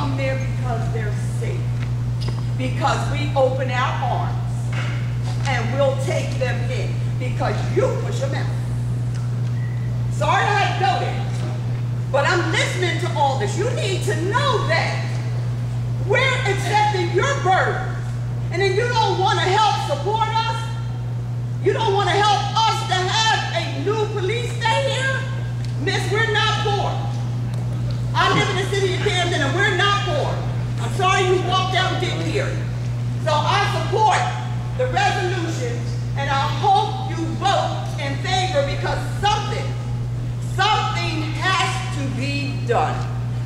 come there because they're safe. Because we open our arms and we'll take them in because you push them out. Sorry I had to go there, but I'm listening to all this. You need to know that we're accepting your burdens, and then you don't want to help support us? You don't want to help us to have a new police state here? Miss, we're not poor. I live in the city of Camden and we're not poor. I'm sorry you walked out and didn't hear it. So I support the resolution and I hope you vote in favor because something has to be done.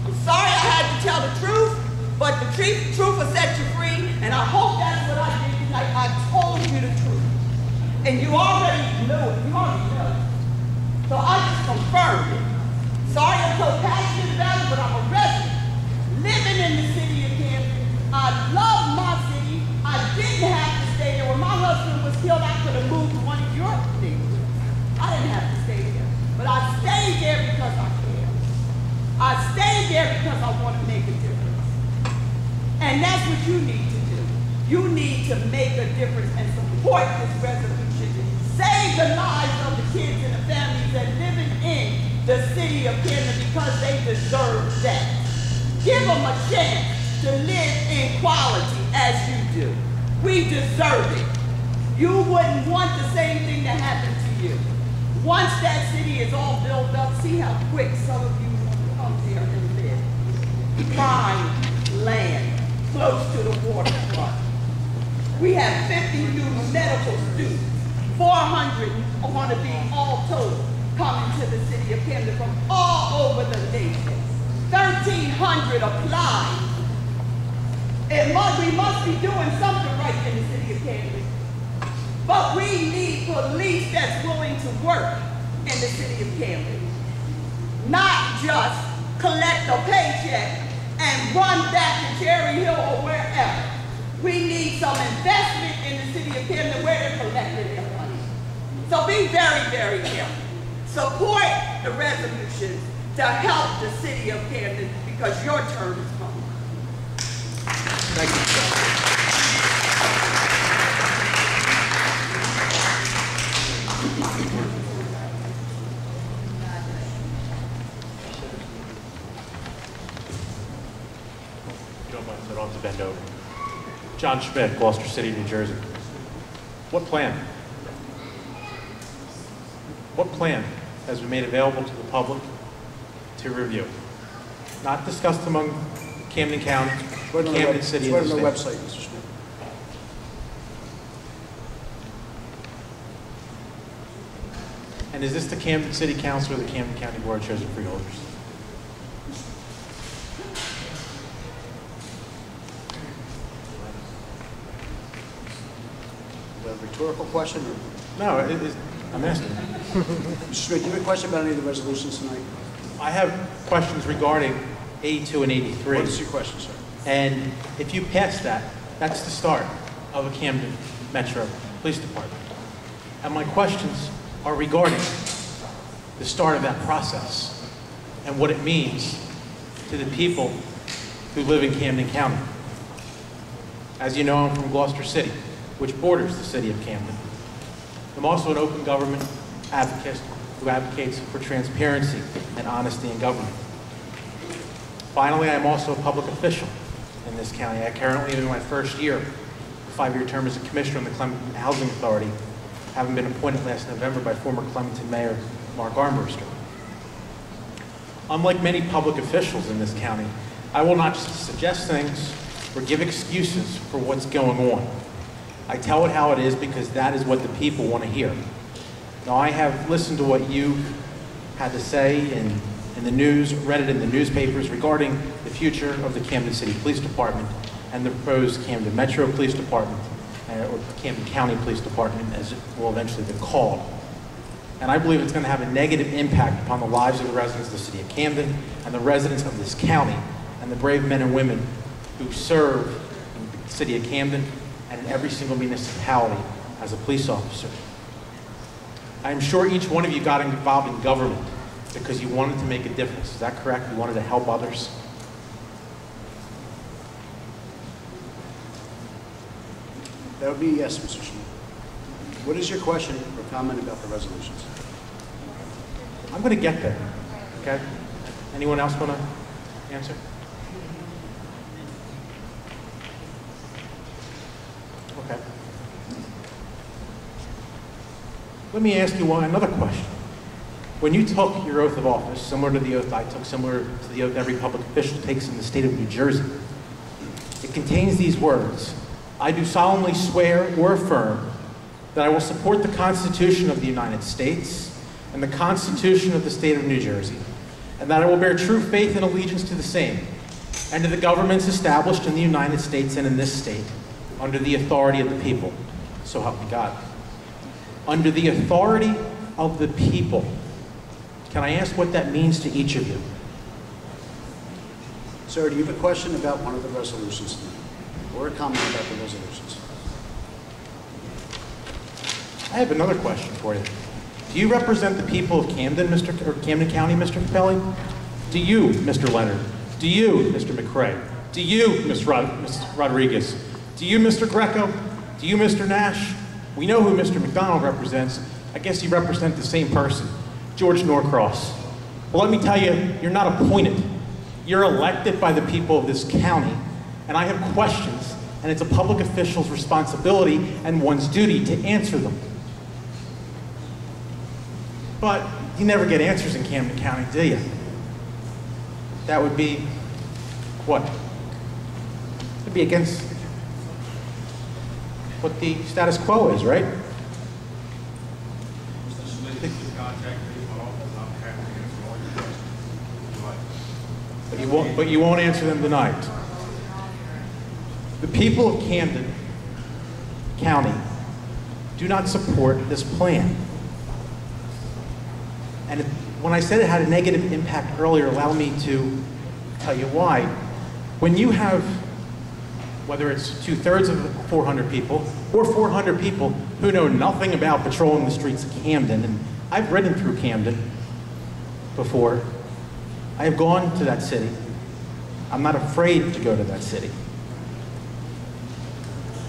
I'm sorry I had to tell the truth, but the truth will set you free, and I hope that's what I did tonight. I told you the truth. And you already knew it. You already know it. So I just confirmed it. Sorry I'm so passionate about it, but I'm a resident living in the city of Camden. I love my city. I didn't have to stay there. When my husband was killed, I could have moved to one of your neighborhoods. I didn't have to stay there. But I stayed there because I care. I stayed there because I want to make a difference. And that's what you need to do. You need to make a difference and support this resolution. Save the lives of the kids and the families that are living in the city of Camden because they deserve that. Give them a chance to live in quality as you do. We deserve it. You wouldn't want the same thing to happen to you. Once that city is all built up, see how quick some of you want to come there and live. Prime land, close to the waterfront. We have 50 new medical students. 400 want to be all told coming to the city of Camden from all over the nation. 1,300 applied. We must be doing something right in the city of Camden. But we need police that's willing to work in the city of Camden. Not just collect a paycheck and run back to Cherry Hill or wherever. We need some investment in the city of Camden where they're collecting their money. So be very, very careful. Support the resolution to help the city of Camden because your term is coming. Thank you. On to bend over. John Schmidt, Gloucester City, New Jersey. What plan? What plan has been made available to the public to review? Not discussed among Camden County, Camden City, and the state. It's right on the website, Mr. Schmidt. And is this the Camden City Council or the Camden County Board of Chosen Freeholders? Rhetorical question? Or? No, I'm asking. Mr. Schmidt, do you have a question about any of the resolutions tonight? I have questions regarding 82 and 83. What is your question, sir? And if you pass that, that's the start of a Camden Metro Police Department. And my questions are regarding the start of that process and what it means to the people who live in Camden County. As you know, I'm from Gloucester City, which borders the city of Camden. I'm also an open government advocate who advocates for transparency and honesty in government. Finally, I'm also a public official in this county. I currently am in my first year, a 5-year term as a commissioner on the Clementon Housing Authority, having been appointed last November by former Clementon Mayor Mark Armbruster. Unlike many public officials in this county, I will not just suggest things or give excuses for what's going on. I tell it how it is because that is what the people want to hear. Now, I have listened to what you had to say in the news, read it in the newspapers regarding the future of the Camden City Police Department and the proposed Camden Metro Police Department, or Camden County Police Department, as it will eventually be called. And I believe it's going to have a negative impact upon the lives of the residents of the city of Camden and the residents of this county and the brave men and women who serve in the city of Camden and in every single municipality as a police officer. I'm sure each one of you got involved in government because you wanted to make a difference. Is that correct? You wanted to help others? That would be yes, Mr. Schmidt. What is your question or comment about the resolutions? I'm going to get there, okay? Anyone else want to answer? Okay. Let me ask you another question. When you took your oath of office, similar to the oath I took, similar to the oath every public official takes in the state of New Jersey, it contains these words: I do solemnly swear or affirm that I will support the Constitution of the United States and the Constitution of the state of New Jersey, and that I will bear true faith and allegiance to the same, and to the governments established in the United States and in this state, under the authority of the people. So help me God. Under the authority of the people. Can I ask what that means to each of you? Sir, do you have a question about one of the resolutions tonight? Or a comment about the resolutions? I have another question for you. Do you represent the people of Camden, Camden County, Mr. Capelli? Do you, Mr. Leonard? Do you, Mr. McCrae? Do you, Ms. Rodriguez? Do you, Mr. Greco? Do you, Mr. Nash? We know who Mr. McDonald represents. I guess you represent the same person, George Norcross. Well, let me tell you, you're not appointed. You're elected by the people of this county, and I have questions, and it's a public official's responsibility and one's duty to answer them. But you never get answers in Camden County, do you? That would be what? It would be against what the status quo is, right? Mr. Smith, you can contact me in my office. I'm happy to answer all your questions. But you won't answer them tonight. The people of Camden County do not support this plan. And when I said it had a negative impact earlier, allow me to tell you why. When you have, whether it's 2/3 of the 400 people or 400 people who know nothing about patrolling the streets of Camden, and I've ridden through Camden before. I have gone to that city. I'm not afraid to go to that city.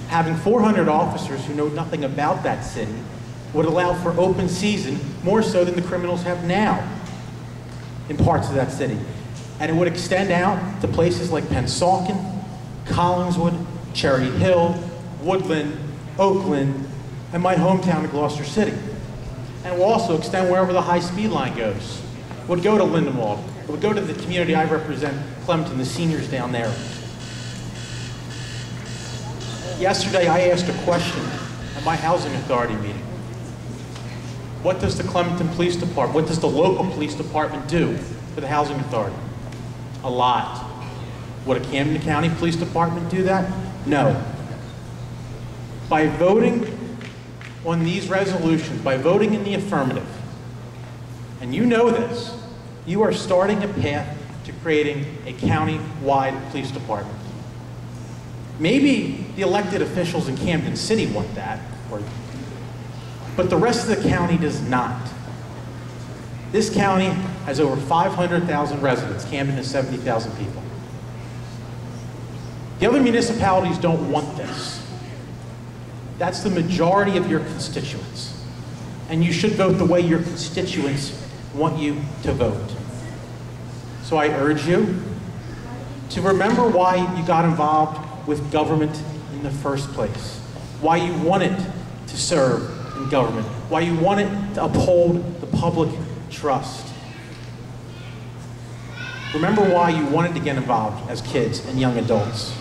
Having 400 officers who know nothing about that city would allow for open season more so than the criminals have now in parts of that city. And it would extend out to places like Pennsuaken, Collingswood, Cherry Hill, Woodland, Oakland, and my hometown of Gloucester City. And it will also extend wherever the high-speed line goes. It would go to Lindenwold. It would go to the community I represent, Clemton, the seniors down there. Yesterday, I asked a question at my housing authority meeting. What does the Clemton Police Department, what does the local police department do for the housing authority? A lot. Would a Camden County Police Department do that? No. By voting on these resolutions, by voting in the affirmative, and you know this, you are starting a path to creating a county-wide police department. Maybe the elected officials in Camden City want that, but the rest of the county does not. This county has over 500,000 residents. Camden has 70,000 people. The other municipalities don't want this. That's the majority of your constituents. And you should vote the way your constituents want you to vote. So I urge you to remember why you got involved with government in the first place, why you wanted to serve in government, why you wanted to uphold the public trust. Remember why you wanted to get involved as kids and young adults.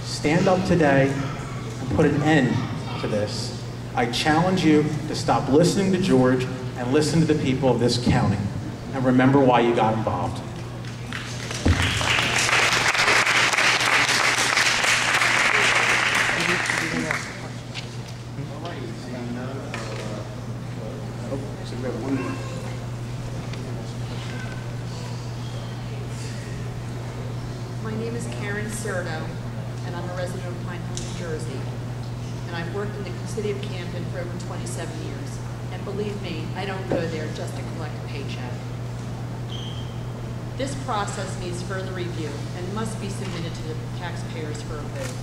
Stand up today and put an end to this. I challenge you to stop listening to George and listen to the people of this county. And remember why you got involved. My name is Karen Serto, and I'm a resident of Pinehurst, New Jersey. And I've worked in the city of Camden for over 27 years. And believe me, I don't go there just to collect a paycheck. This process needs further review and must be submitted to the taxpayers for a vote.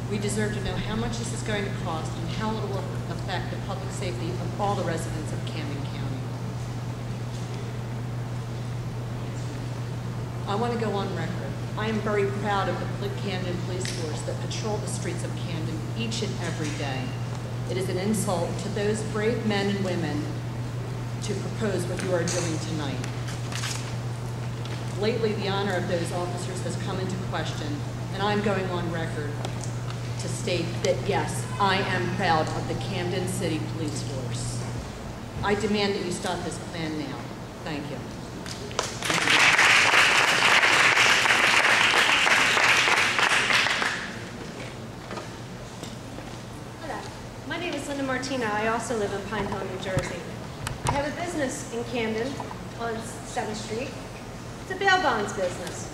We deserve to know how much this is going to cost and how it will affect the public safety of all the residents of Camden County. I want to go on record. I am very proud of the Camden Police Force that patrol the streets of Camden each and every day. It is an insult to those brave men and women to propose what you are doing tonight. Lately, the honor of those officers has come into question, and I'm going on record to state that, yes, I am proud of the Camden City Police Force. I demand that you stop this plan now. Thank you. Martina. I also live in Pine Hill, New Jersey. I have a business in Camden on 7th Street. It's a bail bonds business.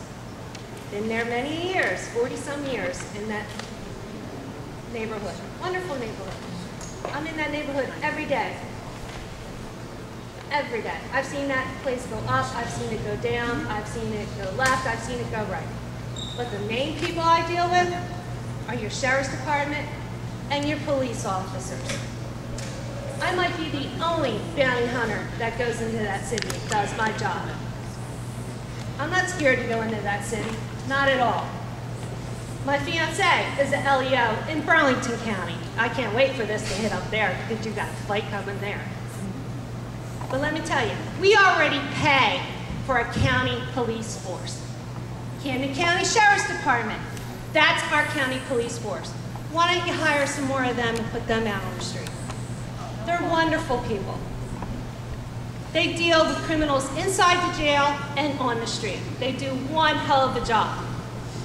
Been there many years, 40-some years in that neighborhood. Wonderful neighborhood. I'm in that neighborhood every day. Every day. I've seen that place go up, I've seen it go down, I've seen it go left, I've seen it go right. But the main people I deal with are your sheriff's department and your police officers. I might be the only bounty hunter that goes into that city and does my job. I'm not scared to go into that city, not at all. My fiance is an LEO in Burlington County. I can't wait for this to hit up there because you got a fight coming there. But let me tell you, we already pay for a county police force. Camden County Sheriff's Department, that's our county police force. Why don't you hire some more of them and put them out on the street? They're wonderful people. They deal with criminals inside the jail and on the street. They do one hell of a job.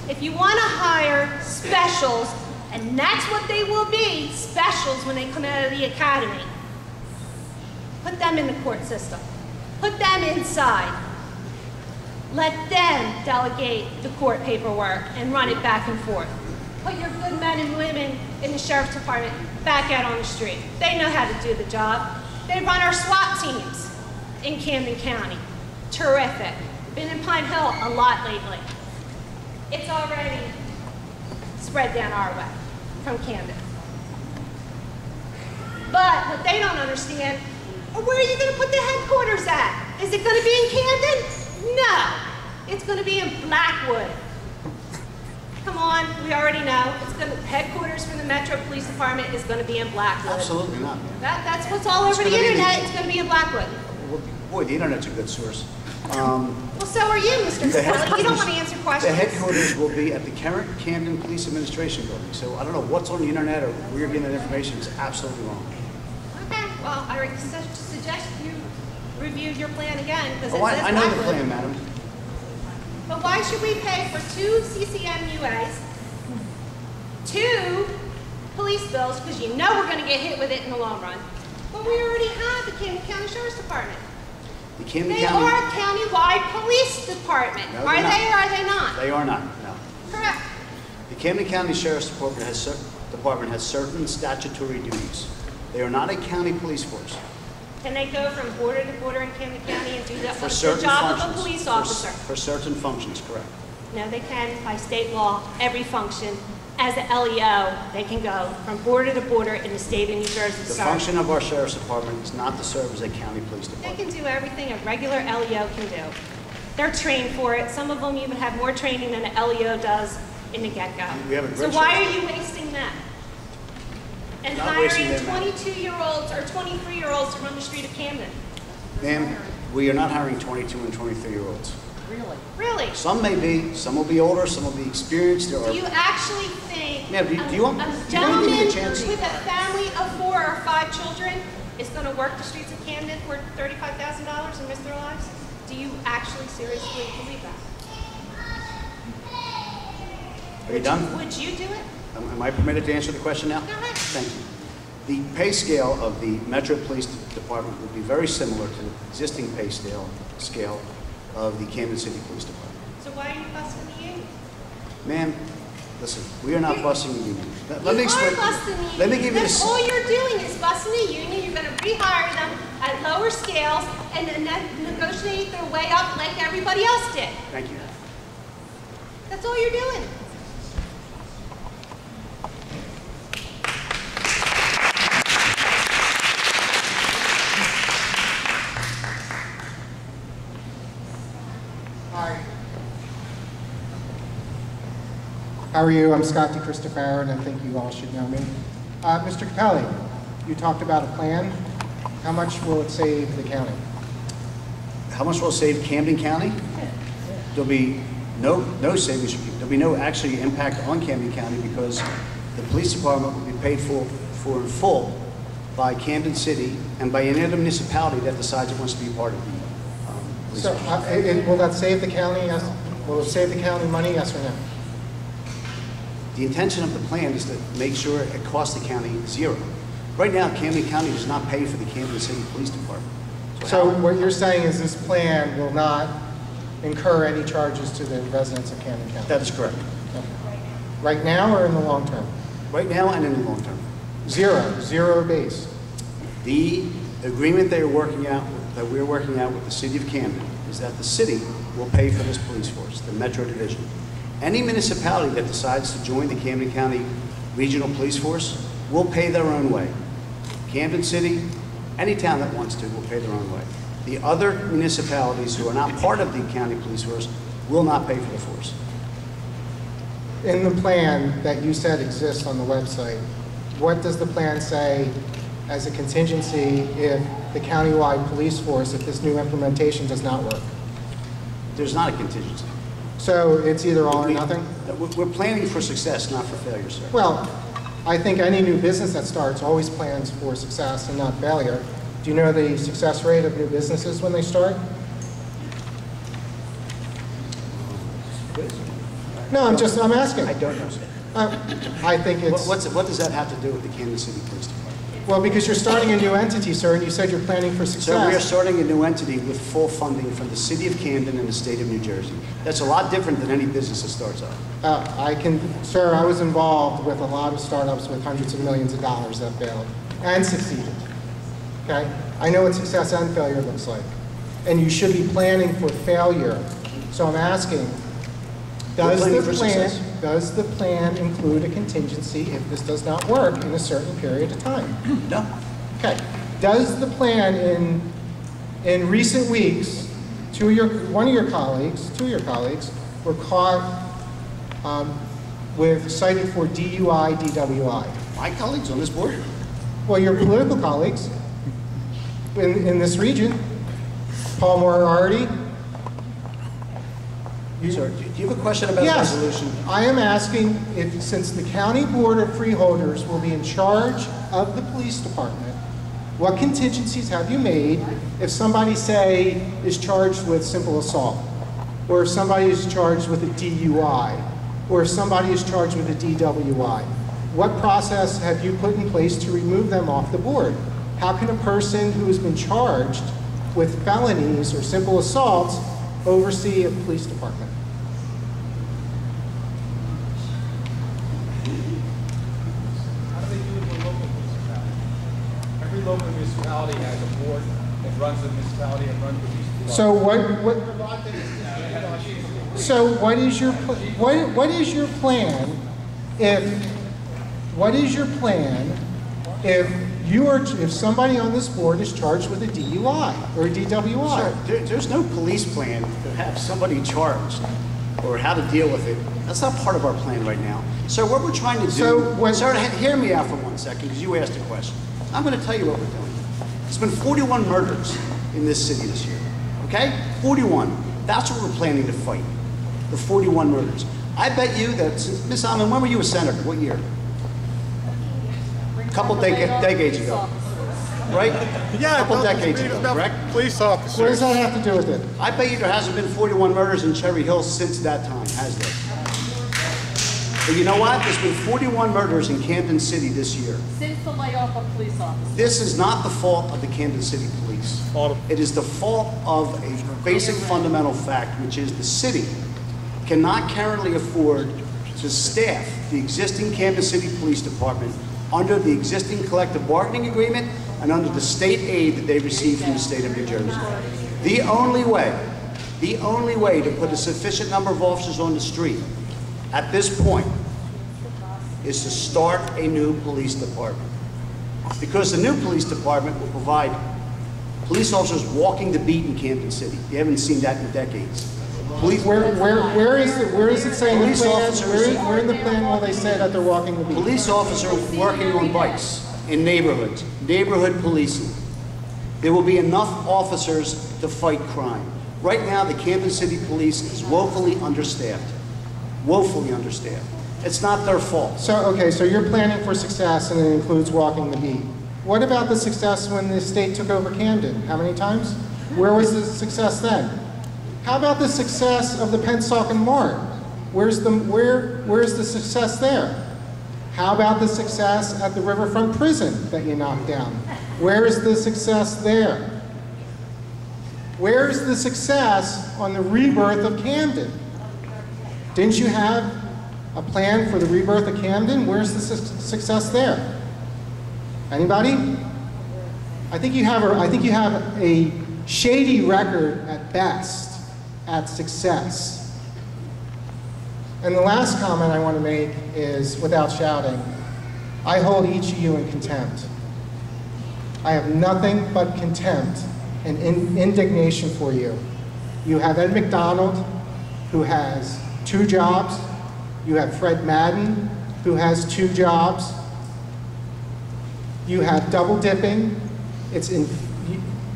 If you want to hire specials, and that's what they will be, specials when they come out of the academy, put them in the court system. Put them inside. Let them delegate the court paperwork and run it back and forth. Put your good men and women in the sheriff's department back out on the street. They know how to do the job. They run our SWAT teams in Camden County. Terrific. Been in Pine Hill a lot lately. It's already spread down our way from Camden. But what they don't understand, where are you going to put the headquarters at? Is it going to be in Camden? No. It's going to be in Blackwood. Come on, we already know. Headquarters for the Metro Police Department is going to be in Blackwood. Absolutely not. That's what's all over the internet. It's going to be in Blackwood. Well, boy, the internet's a good source. Well, so are you, Mr. Capelli. You don't want to answer questions. The headquarters will be at the current Camden Police Administration Building. So I don't know what's on the internet or where you're getting that information. It's absolutely wrong. Okay, well, I suggest you review your plan again because I know the plan, madam. But why should we pay for 2 CCMUAs, 2 police bills, because you know we're going to get hit with it in the long run, but we already have the Camden County Sheriff's Department. They are a county-wide police department. No, are they or are they not? They are not, no. Correct. The Camden County Sheriff's Department has certain statutory duties. They are not a county police force. Can they go from border to border in Camden County and do the certain job functions, of a police officer? For certain functions, correct. No, they can, by state law, every function. As an LEO, they can go from border to border in the state of New Jersey. The function of our Sheriff's Department is not to serve as a county police They department. can do everything a regular LEO can do. They're trained for it. Some of them even have more training than an LEO does in the get-go. We have a So great why sheriff. are you wasting them? And Not wasting hiring them, ma'am. 22-year-olds or 23-year-olds to run the street of Camden? Ma'am, we are not hiring 22 and 23-year-olds. Really? Really? Some may be, some will be older, some will be experienced. There Do are, you actually think Ma'am, do you want- a do you want to gentleman give me a chance? with a family of 4 or 5 children is going to work the streets of Camden for $35,000 and risk their lives? Do you actually seriously believe that? Are you done? Would you do it? Am I permitted to answer the question now? Go ahead. Thank you. The pay scale of the Metro Police Department will be very similar to the existing pay scale of the Camden City Police Department. So why are you busting the union? Ma'am, listen, we are not busting the union. Let me explain. You are busting the union. Let me give you That's this. all you're doing is busting the union. You're going to rehire them at lower scales and then negotiate their way up like everybody else did. Thank you. That's all you're doing. Hi. How are you? I'm Scott DeChristopher, and I think you all should know me. Mr. Capelli, you talked about a plan. How much will it save the county? How much will it save Camden County? There'll be no savings. There'll be no actually impact on Camden County because the police department will be paid for in full by Camden City and by any other municipality that decides it wants to be part of the police So, department. will that save the county? Yes. Will it save the county money? Yes or no? The intention of the plan is to make sure it costs the county zero. Right now, Camden County does not pay for the Camden City Police Department. So what you're saying is this plan will not incur any charges to the residents of Camden County? That is correct. Okay. Right now or in the long term? Right now and in the long term. Zero base. The agreement that we're working out with the city of Camden is that the city will pay for this police force, the Metro Division. Any municipality that decides to join the Camden County Regional Police Force will pay their own way. Camden City, any town that wants to, will pay their own way. The other municipalities who are not part of the county police force will not pay for the force. In the plan that you said exists on the website, what does the plan say as a contingency if the countywide police force, if this new implementation does not work? There's not a contingency. So it's either all or nothing? We're planning for success, not for failure, sir. Well, I think any new business that starts always plans for success and not failure. Do you know the success rate of new businesses when they start? No, I'm asking. I don't know, sir. I think it's... What does that have to do with the Camden City Police Department? Well, because you're starting a new entity, sir, and you said you're planning for success. So we are starting a new entity with full funding from the city of Camden and the state of New Jersey. That's a lot different than any business that starts up. Sir, I was involved with a lot of startups with hundreds of millions of dollars that failed and succeeded. Okay? I know what success and failure looks like. And you should be planning for failure. So I'm asking, does the plan include a contingency if this does not work in a certain period of time? No. Okay. Does the plan in recent weeks, two of your colleagues were caught cited for DUI, DWI? My colleagues on this board? Well, your political colleagues in this region, Paul Moriarty. Sir, do you have a question about the resolution? Yes, I am asking if, since the County Board of Freeholders will be in charge of the police department, what contingencies have you made if somebody, say, is charged with simple assault, or if somebody is charged with a DUI, or if somebody is charged with a DWI? What process have you put in place to remove them off the board? How can a person who has been charged with felonies or simple assaults oversee a police department? How do they do it with local municipality? Every local municipality has a board that runs the municipality and runs the police department. So what is your plan if somebody on this board is charged with a DUI or a DWI? Sir, there's no police plan to have somebody charged or how to deal with it. That's not part of our plan right now. So what we're trying to do, sir, hear me out for 1 second because you asked a question. I'm going to tell you what we're doing. There's been 41 murders in this city this year, okay? 41. That's what we're planning to fight, the 41 murders. I bet you that, Ms. Alman, when were you a senator? What year? A couple decades ago, right? Yeah, a couple decades ago, correct? Police officers. What does that have to do with it? I bet you there hasn't been 41 murders in Cherry Hill since that time, has there? But you know what? There's been 41 murders in Camden City this year. Since the layoff of police officers. This is not the fault of the Camden City Police. It is the fault of a basic fundamental fact, which is the city cannot currently afford to staff the existing Camden City Police Department under the existing collective bargaining agreement and under the state aid that they receive from the state of New Jersey. The only way to put a sufficient number of officers on the street at this point is to start a new police department. Because the new police department will provide police officers walking the beat in Camden City. You haven't seen that in decades. Where is it saying the Police plan? officers- Where in the plan will they say that they're walking the beat? Police officer working on bikes in neighborhoods, neighborhood policing. There will be enough officers to fight crime. Right now, the Camden City Police is woefully understaffed. Woefully understaffed. It's not their fault. So, okay, so you're planning for success and it includes walking the beat. What about the success when the state took over Camden? How many times? Where was the success then? How about the success of the Pennsuaken Mart? Where's the success there? How about the success at the Riverfront Prison that you knocked down? Where is the success there? Where's the success on the rebirth of Camden? Didn't you have a plan for the rebirth of Camden? Where's the success there? Anybody? I think you have a shady record at best at success. And the last comment I want to make is, without shouting, I hold each of you in contempt. I have nothing but contempt and indignation for you. You have Ed McDonald, who has 2 jobs. You have Fred Madden, who has 2 jobs. You have double dipping. It's in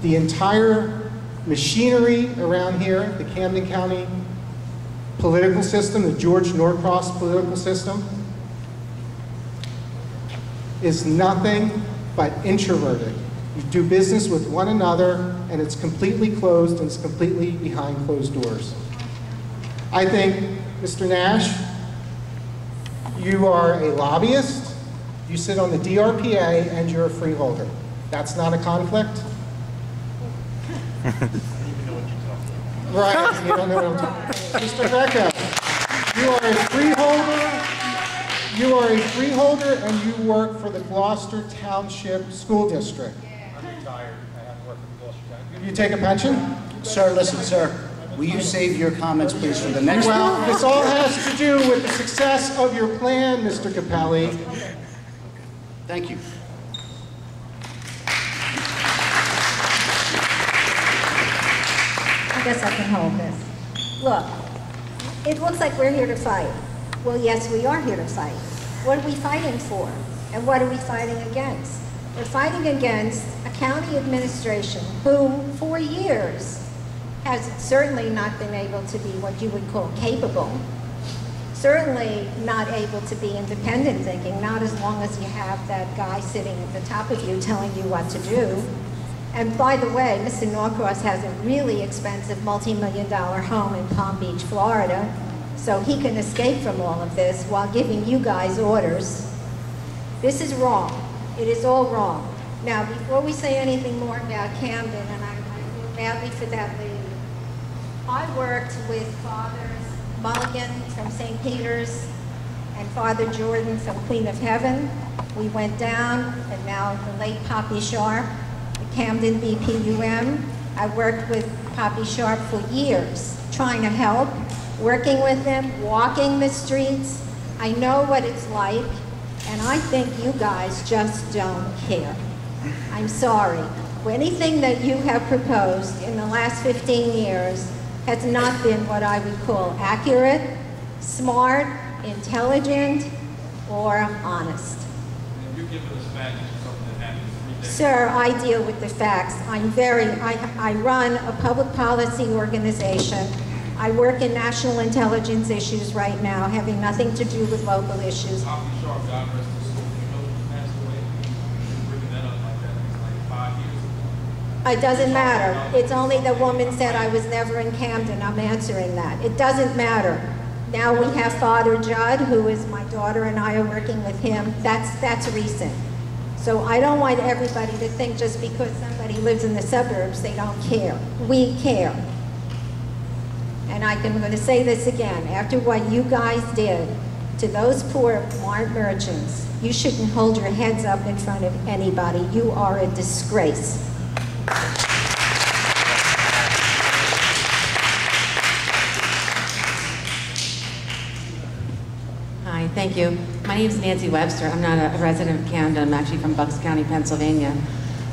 the entire machinery around here, the Camden County political system, the George Norcross political system, is nothing but introverted. You do business with one another, and it's completely closed, and it's completely behind closed doors. I think, Mr. Nash, you are a lobbyist, you sit on the DRPA, and you're a freeholder. That's not a conflict? Right, you don't know what I'm talking about. Mr. Greco, you are a freeholder. You are a freeholder and you work for the Gloucester Township School District. I'm retired. I haven't worked for Gloucester Township. You take a pension? Sir, listen, sir. Will you save your comments, please, for the next one? Well, this all has to do with the success of your plan, Mr. Capelli. Thank you. I guess I can hold this. Look, it looks like we're here to fight. Well, yes, we are here to fight. What are we fighting for? And what are we fighting against? We're fighting against a county administration who, for years, has certainly not been able to be what you would call capable. Certainly not able to be independent thinking, not as long as you have that guy sitting at the top of you telling you what to do. And by the way, Mr. Norcross has a really expensive multi-million-dollar home in Palm Beach, Florida, so he can escape from all of this while giving you guys orders. This is wrong. It is all wrong. Now, before we say anything more about Camden, and I feel badly for that lady, I worked with Fathers Mulligan from St. Peter's and Father Jordan from Queen of Heaven. We went down, and now the late Poppy Sharp, the Camden BPUM. I worked with Poppy Sharp for years, trying to help, working with them, walking the streets. I know what it's like, and I think you guys just don't care. I'm sorry. Anything that you have proposed in the last 15 years has not been what I would call accurate, smart, intelligent, or honest. You're giving us facts of something that happened 3 days. Sir, I deal with the facts. I run a public policy organization. I work in national intelligence issues right now, having nothing to do with local issues. Poppy Sharp, God rest his soul. You know he passed away. You're bringing that up like that. It's like 5 years ago. It doesn't matter. It's only the woman said I was never in Camden. I'm answering that. It doesn't matter. Now we have Father Judd, who is my daughter, and I are working with him. That's recent. So I don't want everybody to think just because somebody lives in the suburbs, they don't care. We care. And I'm going to say this again. After what you guys did to those poor mart merchants, you shouldn't hold your heads up in front of anybody. You are a disgrace. Hi, thank you. My name is Nancy Webster. I'm not a resident of Camden. I'm actually from Bucks County, Pennsylvania.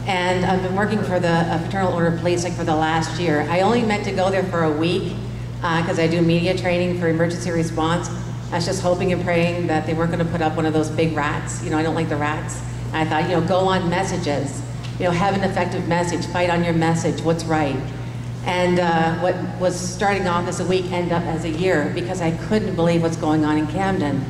And I've been working for the Fraternal Order of Policing for the last year. I only meant to go there for a week, because I do media training for emergency response. I was just hoping and praying that they weren't going to put up one of those big rats. You know, I don't like the rats. And I thought, you know, go on messages. You know, have an effective message, fight on your message, what's right. And what was starting off as a week ended up as a year because I couldn't believe what's going on in Camden.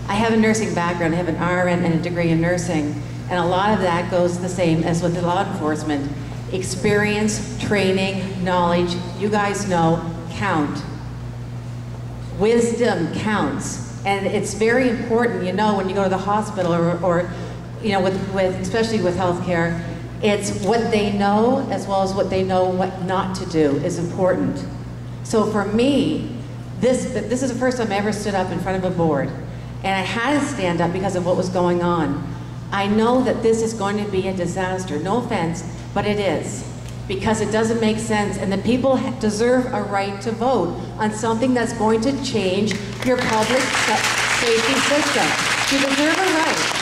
I have a nursing background, I have an RN and a degree in nursing, and a lot of that goes the same as with the law enforcement. Experience, training, knowledge, you guys know, count. Wisdom counts, and it's very important, you know, when you go to the hospital or you know, especially with healthcare, it's what they know as well as what they know what not to do is important. So for me, this is the first time I ever stood up in front of a board, and I had to stand up because of what was going on. I know that this is going to be a disaster, no offense, but it is, because it doesn't make sense, and the people deserve a right to vote on something that's going to change your public safety system. You deserve a right.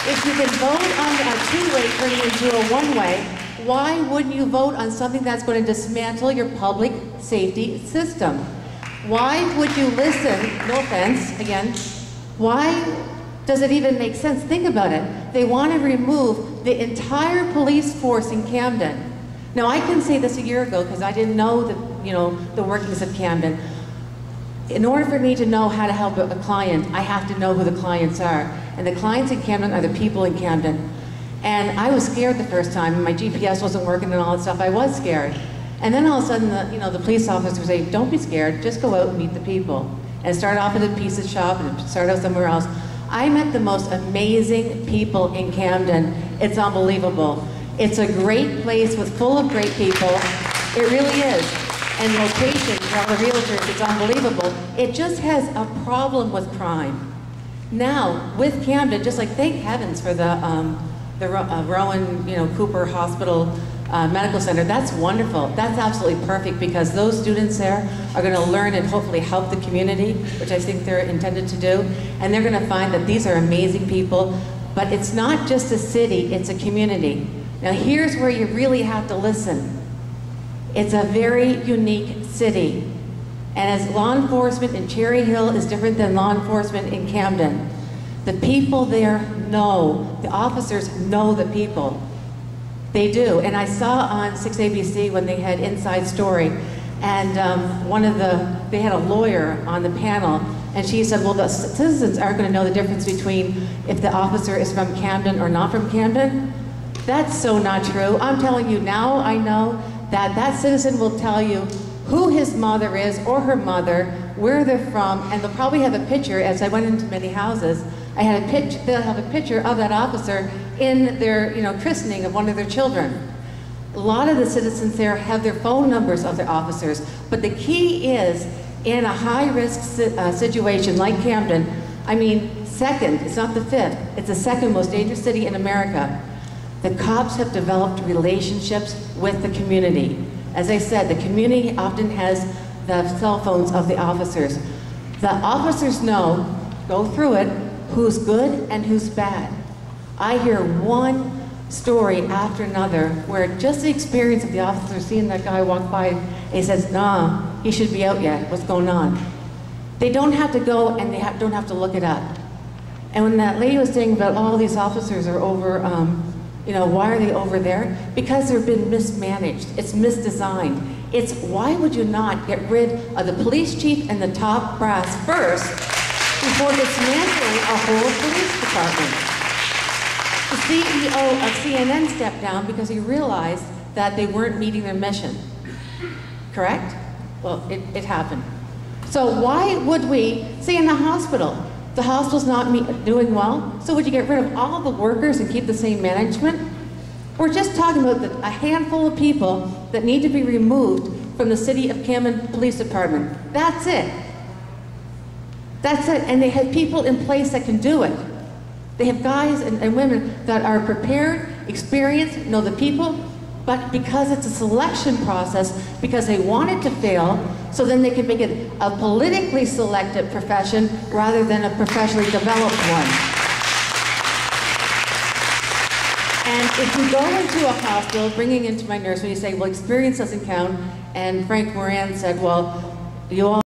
If you can vote on a two-way turning into a one-way, why wouldn't you vote on something that's going to dismantle your public safety system? Why would you listen, no offense, again, why does it even make sense? Think about it. They want to remove the entire police force in Camden. Now, I can say this a year ago because I didn't know the workings of Camden. In order for me to know how to help a client, I have to know who the clients are. And the clients in Camden are the people in Camden. And I was scared the first time. My GPS wasn't working and all that stuff. I was scared. And then all of a sudden, the police officer would say, don't be scared, just go out and meet the people. And start off at a pizza shop and start out somewhere else. I met the most amazing people in Camden. It's unbelievable. It's a great place full of great people. It really is. And location for all the realtors, it's unbelievable. It just has a problem with crime. Now, with Camden, just like thank heavens for the Rowan Cooper Hospital Medical Center, that's wonderful. That's absolutely perfect because those students there are going to learn and hopefully help the community, which I think they're intended to do. And they're going to find that these are amazing people. But it's not just a city, it's a community. Now here's where you really have to listen. It's a very unique city. And as law enforcement in Cherry Hill is different than law enforcement in Camden, the people there know, the officers know the people. They do. And I saw on 6ABC when they had Inside Story, and they had a lawyer on the panel, and she said, well, the citizens aren't going to know the difference between if the officer is from Camden or not from Camden. That's so not true. I'm telling you now, I know that citizen will tell you who his mother is or her mother, where they're from, and they'll probably have a picture. As I went into many houses, they'll have a picture of that officer in their christening of one of their children. A lot of the citizens there have their phone numbers of their officers, but the key is in a high-risk situation like Camden, I mean, second, it's not the fifth, it's the second most dangerous city in America. The cops have developed relationships with the community. As I said, the community often has the cell phones of the officers. The officers know, go through it, who's good and who's bad. I hear one story after another where just the experience of the officer seeing that guy walk by and he says, nah, he should be out yet, what's going on? They don't have to go and they don't have to look it up. And when that lady was saying about all these officers are over, why are they over there? Because they've been mismanaged. It's misdesigned. It's why would you not get rid of the police chief and the top brass first before dismantling a whole police department? The CEO of CNN stepped down because he realized that they weren't meeting their mission. Correct? Well, it happened. So why would we, say in the hospital's not doing well, so would you get rid of all the workers and keep the same management? We're just talking about a handful of people that need to be removed from the City of Camden Police Department. That's it. That's it. And they have people in place that can do it. They have guys and women that are prepared, experienced, know the people, but because it's a selection process, because they want it to fail, so then they can make it a politically selected profession rather than a professionally developed one. And if you go into a hospital, bringing into my nurse, when you say, well, experience doesn't count, and Frank Moran said, well, you all